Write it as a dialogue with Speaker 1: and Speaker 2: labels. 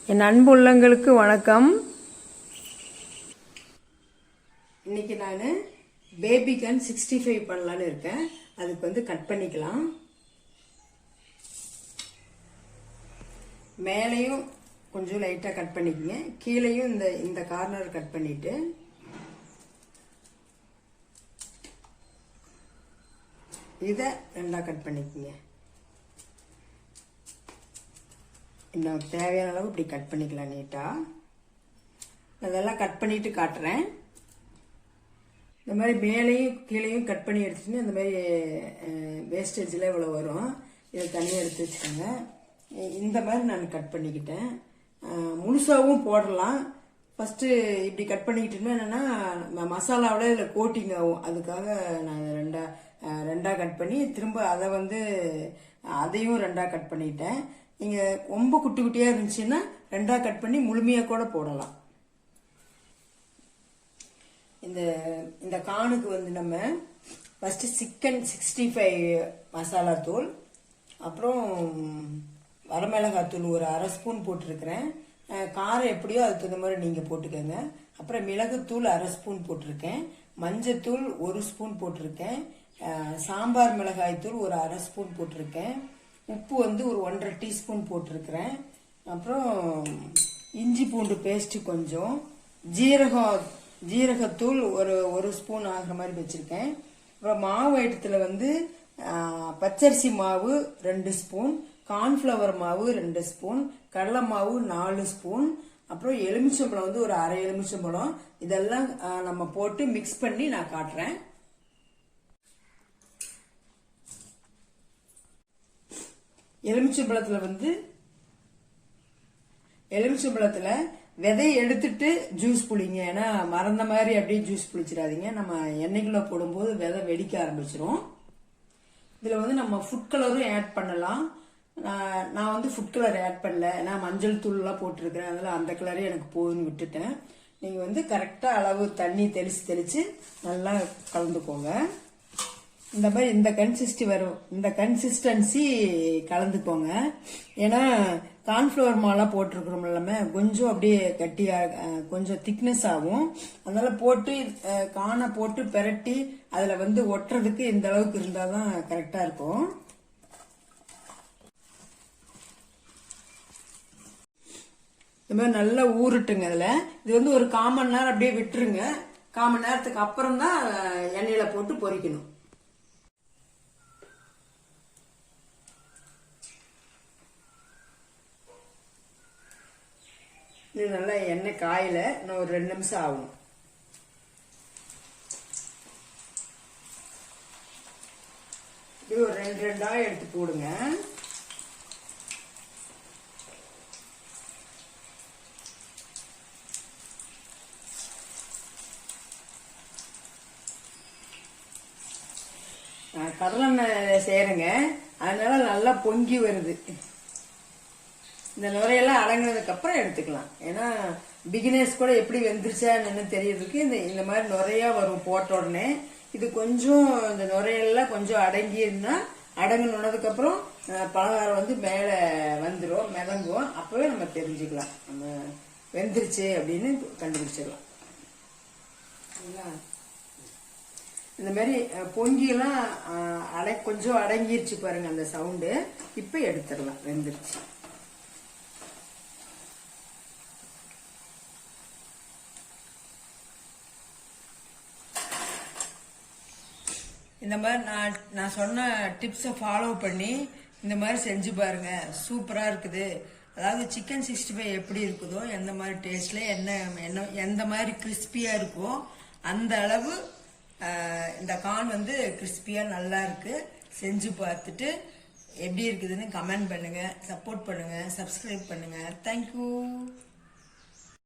Speaker 1: என் அன்பு உள்ளங்களுக்கு வணக்கம். இன்னைக்கு நான் பேபி கார்ன் 65 பண்ணலான்னு இருக்கேன். அதுக்கு கட் பண்ணிக்கலாம். மேலையும் கொஞ்சம் லைட்டாக கட் பண்ணிக்கங்க, கீழையும் இந்த கார்னர் கட் பண்ணிட்டு இதை ரெண்டாக கட் பண்ணிக்கங்க. இன்னும் தேவையான அளவு இப்படி கட் பண்ணிக்கலாம் நீட்டாக. அதெல்லாம் கட் பண்ணிட்டு காட்டுறேன். இந்த மாதிரி மேலேயும் கீழேயும் கட் பண்ணி எடுத்துட்டு இந்த மாதிரி வேஸ்டேஜில் இவ்வளோ வரும். இதை தனியாக எடுத்து வச்சுக்கோங்க. இந்த மாதிரி நான் கட் பண்ணிக்கிட்டேன். முழுசாகவும் போடலாம். ஃபஸ்ட்டு இப்படி கட் பண்ணிக்கிட்டோம்னா என்னென்னா மசாலாவோட இதில் கோட்டிங் ஆகும். அதுக்காக நான் ரெண்டாக கட் பண்ணி திரும்ப அதையும் ரெண்டாக கட் பண்ணிட்டேன். நீங்கள் ரொம்ப குட்டி குட்டியாக இருந்துச்சுன்னா ரெண்டாக கட் பண்ணி முழுமையாக கூட போடலாம். இந்த கானுக்கு நம்ம ஃபஸ்ட்டு சிக்கன் 65 மசாலா தூள், அப்புறம் வரமிளகாத்தூள் ஒரு அரை ஸ்பூன் போட்டிருக்கிறேன். காரம் எப்படியோ அதுக்கு தகுந்த மாதிரி நீங்கள் போட்டுக்கோங்க. அப்புறம் மிளகுத்தூள் அரை ஸ்பூன் போட்டிருக்கேன். மஞ்சத்தூள் ஒரு ஸ்பூன் போட்டிருக்கேன். சாம்பார் மிளகாய் தூள் ஒரு அரை ஸ்பூன் போட்டிருக்கேன். உப்பு ஒரு 1.5 டீஸ்பூன் போட்டிருக்கிறேன். அப்புறம் இஞ்சி பூண்டு பேஸ்ட் கொஞ்சம், ஜீரகத்தூள் ஒரு ஸ்பூன் ஆகிற மாதிரி வச்சிருக்கேன். அப்புறம் மாவு ஐட்டத்தில் பச்சரிசி மாவு 2 ஸ்பூன், கார்ன்ஃப்ளவர் மாவு 2 ஸ்பூன், கடலை மாவு 4 ஸ்பூன், அப்புறம் எலுமிச்சம்பழம் ஒரு அரை எலுமிச்சம்பழம். இதெல்லாம் நம்ம போட்டு மிக்ஸ் பண்ணி நான் காட்டுறேன். எலுமிச்சம்பழத்துல விதையை எடுத்துட்டு ஜூஸ் புளிங்க. ஏன்னா மறந்த மாதிரி அப்படியே ஜூஸ் புளிச்சிடாதீங்க. நம்ம எண்ணெய்க்குள்ள போடும்போது விதை வெடிக்க ஆரம்பிச்சிரும். இதுல நம்ம ஃபுட் கலரும் ஆட் பண்ணலாம். நான் ஃபுட் கலர் ஆட் பண்ணல. நான் மஞ்சள் தூள்லாம் போட்டிருக்கிறேன். அதனால அந்த கலரே எனக்கு போதுன்னு விட்டுட்டேன். நீங்க கரெக்டா அளவு தண்ணி தெளிச்சு நல்லா கலந்துக்கோங்க. இந்த மாதிரி இந்த கன்சிஸ்டன்சி கலந்துக்கோங்க. ஏன்னா கார்ன்ஃப்ளவர் மாலாம் போட்டிருக்கிறோம் எல்லாமே கொஞ்சம் அப்படியே கட்டியா கொஞ்சம் திக்னஸ் ஆகும். அதனால போட்டு கானை போட்டு பெரட்டி அதுல ஒட்டுறதுக்கு இந்த அளவுக்கு இருந்தாதான் கரெக்டா இருக்கும். இந்த மாதிரி நல்லா ஊருட்டுங்க. அதுல இது ஒரு 1/4 மணி நேரம் அப்படியே விட்டுருங்க. 1/4 மணி நேரத்துக்கு அப்புறம் தான் எண்ணெயில போட்டு பொரிக்கணும். இது நல்லா எண்ணெய் காயில இன்னும் ஒரு 2 நிமிஷம் ஆகும். இது ஒரு 2 எடுத்து போடுங்க. கடலெண்ணெய் செய்யறேங்க, அதனால நல்லா பொங்கி வருது. இந்த நுரையெல்லாம் அடங்கினதுக்கு அப்புறம் எடுத்துக்கலாம். ஏன்னா பிகினர்ஸ் கூட எப்படி வெந்துருச்சான்னு தெரியறதுக்கு இந்த மாதிரி நுரையா வரும் போட்ட உடனே. இது கொஞ்சம் இந்த நுரையெல்லாம் கொஞ்சம் அடங்கினதுக்கு அப்புறம் பலகாரம் மேல வந்துடும், மிதங்கும். அப்பவே நம்ம தெரிஞ்சுக்கலாம் நம்ம வெந்துருச்சு அப்படின்னு கண்டுபிடிச்சிடலாம். இந்த மாதிரி பொங்கியெல்லாம் கொஞ்சம் அடங்கிருச்சு பாருங்க அந்த சவுண்டு. இப்ப எடுத்துடலாம், வெந்துருச்சு. இந்த மாதிரி நான் சொன்ன டிப்ஸை ஃபாலோ பண்ணி இந்த மாதிரி செஞ்சு பாருங்க. சூப்பரா இருக்குது. அதாவது சிக்கன் 65 எப்படி இருக்குதோ, எந்த மாதிரி டேஸ்ட்ல எந்த மாதிரி கிறிஸ்பியா இருக்கோ அந்த அளவு இந்த கார்ன் கிறிஸ்பியா நல்லா இருக்கு. செஞ்சு பார்த்துட்டு எப்படி இருக்குதுன்னு கமெண்ட் பண்ணுங்க, சப்போர்ட் பண்ணுங்க, சப்ஸ்கிரைப் பண்ணுங்க. தேங்க்யூ.